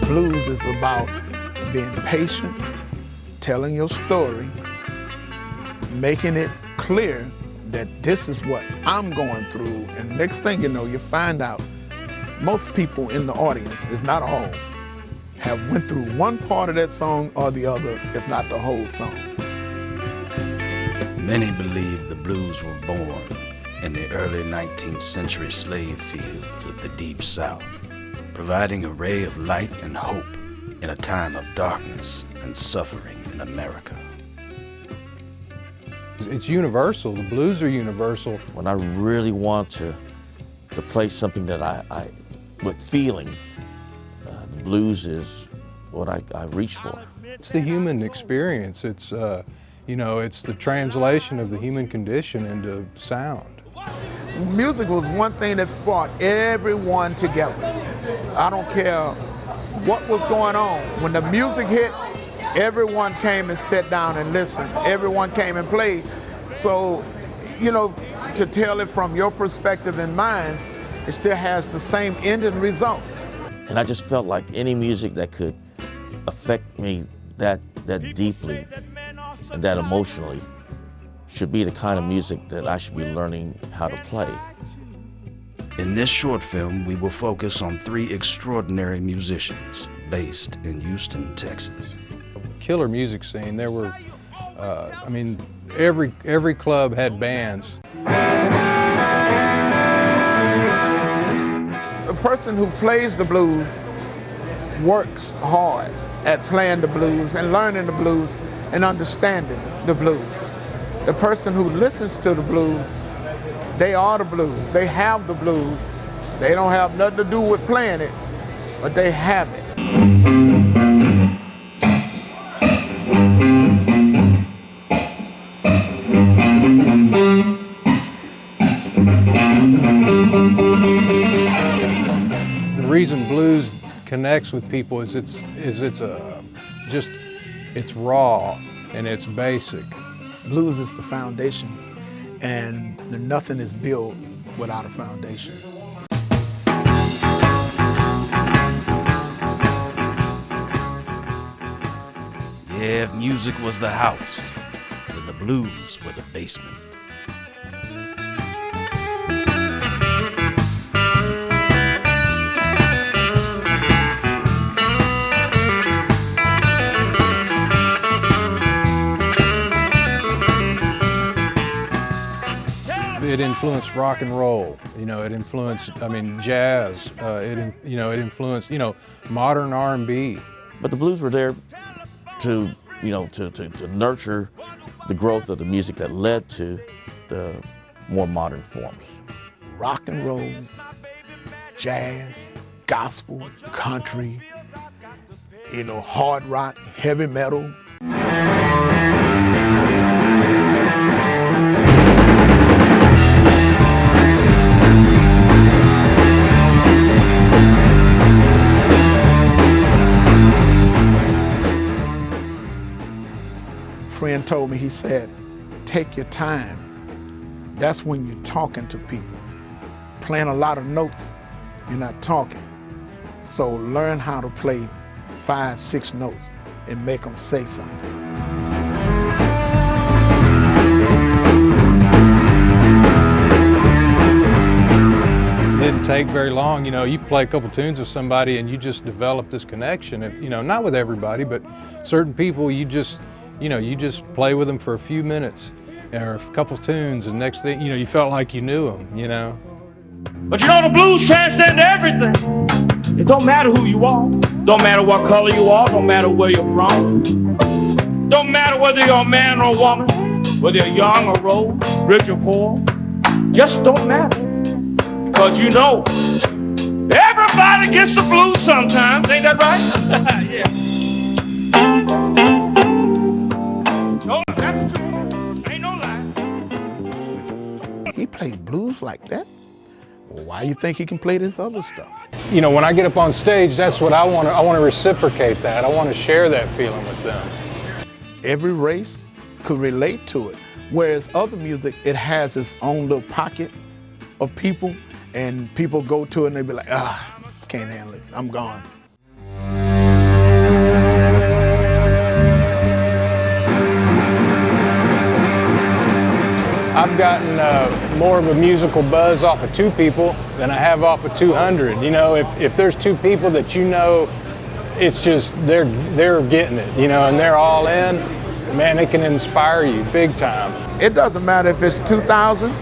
Blues is about being patient, telling your story, making it clear that this is what I'm going through. And next thing you know, you find out most people in the audience, if not all, have went through one part of that song or the other, if not the whole song. Many believe the blues were born in the early 19th century slave fields of the Deep South, providing a ray of light and hope in a time of darkness and suffering in America. It's universal. The blues are universal. When I really want to play something that I with feeling, the blues is what I reach for. It's the human experience. It's it's the translation of the human condition into sound. Music was one thing that brought everyone together. I don't care what was going on. When the music hit, everyone came and sat down and listened. Everyone came and played. So, to tell it from your perspective and mine, it still has the same ending result. And I just felt like any music that could affect me that deeply and that emotionally should be the kind of music that I should be learning how to play. In this short film, we will focus on 3 extraordinary musicians based in Houston, Texas. Killer music scene. There were, every club had bands. The person who plays the blues works hard at playing the blues and learning the blues and understanding the blues. The person who listens to the blues, they are the blues. They have the blues. They don't have nothing to do with playing it, but they have it. The reason blues connects with people is it's raw and it's basic. Blues is the foundation, and nothing is built without a foundation. Yeah, if music was the house, then the blues were the basement. It influenced rock and roll. It influenced, jazz. It influenced, modern R&B. But the blues were there to nurture the growth of the music that led to the more modern forms. Rock and roll, jazz, gospel, country, hard rock, heavy metal. Friend told me, he said, take your time. That's when you're talking to people. Playing a lot of notes, you're not talking. So learn how to play 5, 6 notes and make them say something. It didn't take very long. You play a couple tunes with somebody and you just develop this connection. Not with everybody, but certain people you just play with them for a few minutes or a couple tunes, and next thing, you felt like you knew them, But the blues transcend everything. It don't matter who you are. Don't matter what color you are. Don't matter where you're from. Don't matter whether you're a man or a woman, whether you're young or old, rich or poor. Just don't matter. Because everybody gets the blues sometimes. Ain't that right? Yeah. just like that. Well, why you think he can play this other stuff? You know, when I get up on stage, that's what I want to. I want to reciprocate that. I want to share that feeling with them. Every race could relate to it. Whereas other music, it has its own little pocket of people, and people go to it and they be like, can't handle it, I'm gone. I've gotten more of a musical buzz off of 2 people than I have off of 200. You know, if there's 2 people that you know, it's just they're getting it, you know, and they're all in, man, it can inspire you big time. It doesn't matter if it's 2,000,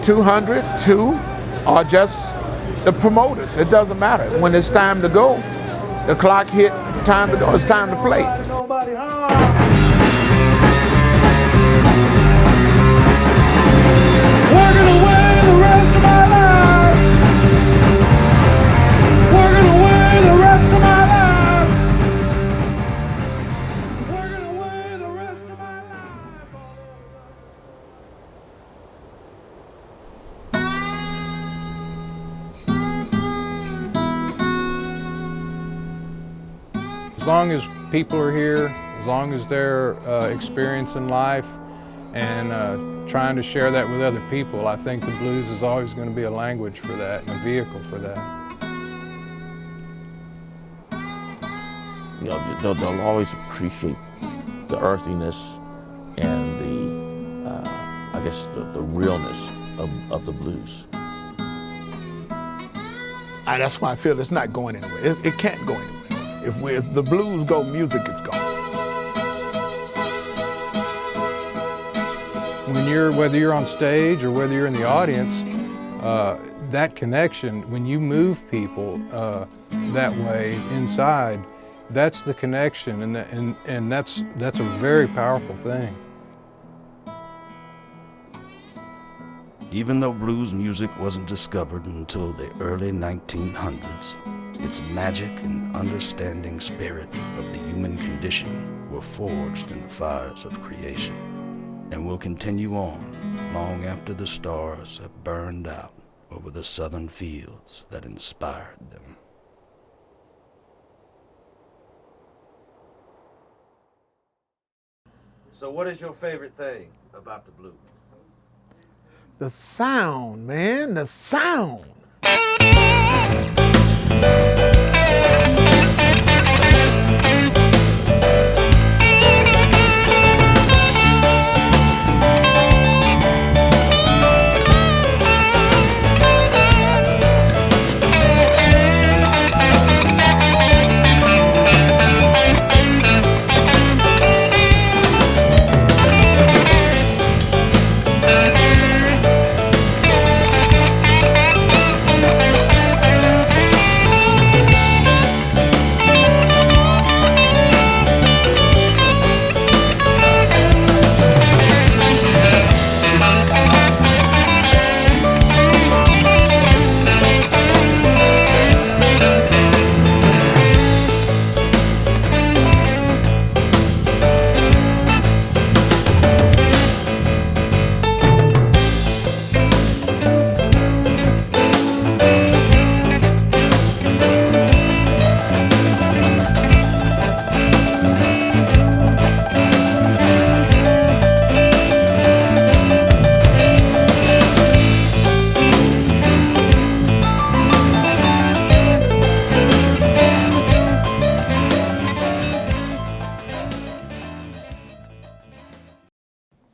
200, 2, or just the promoters. It doesn't matter. When it's time to go, the clock hit, time to go, it's time to play. Working away the rest of my life. Working away the rest of my life. Working away the rest of my life. As long as people are here, as long as they're experiencing life and trying to share that with other people, I think the blues is always going to be a language for that and a vehicle for that. You know, they'll always appreciate the earthiness and the, I guess, the realness of the blues. That's why I feel it's not going anywhere. It can't go anywhere. If the blues go, music is gone. Whether you're on stage or whether you're in the audience, that connection, when you move people that way inside, that's the connection, and that's a very powerful thing. Even though blues music wasn't discovered until the early 1900s, its magic and understanding spirit of the human condition were forged in the fires of creation, and will continue on long after the stars have burned out over the southern fields that inspired them. So what is your favorite thing about the blues? The sound, man, the sound.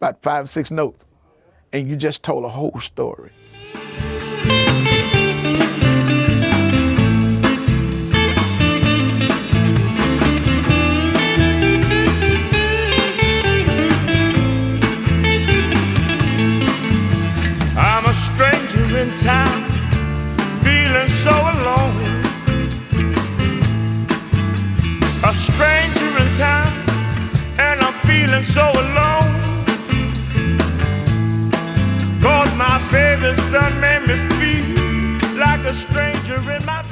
About 5, 6 notes, and you just told a whole story. I'm a stranger in town, feeling so alone. A stranger in town, and I'm feeling so alone. 'Cause my baby's done made me feel like a stranger in my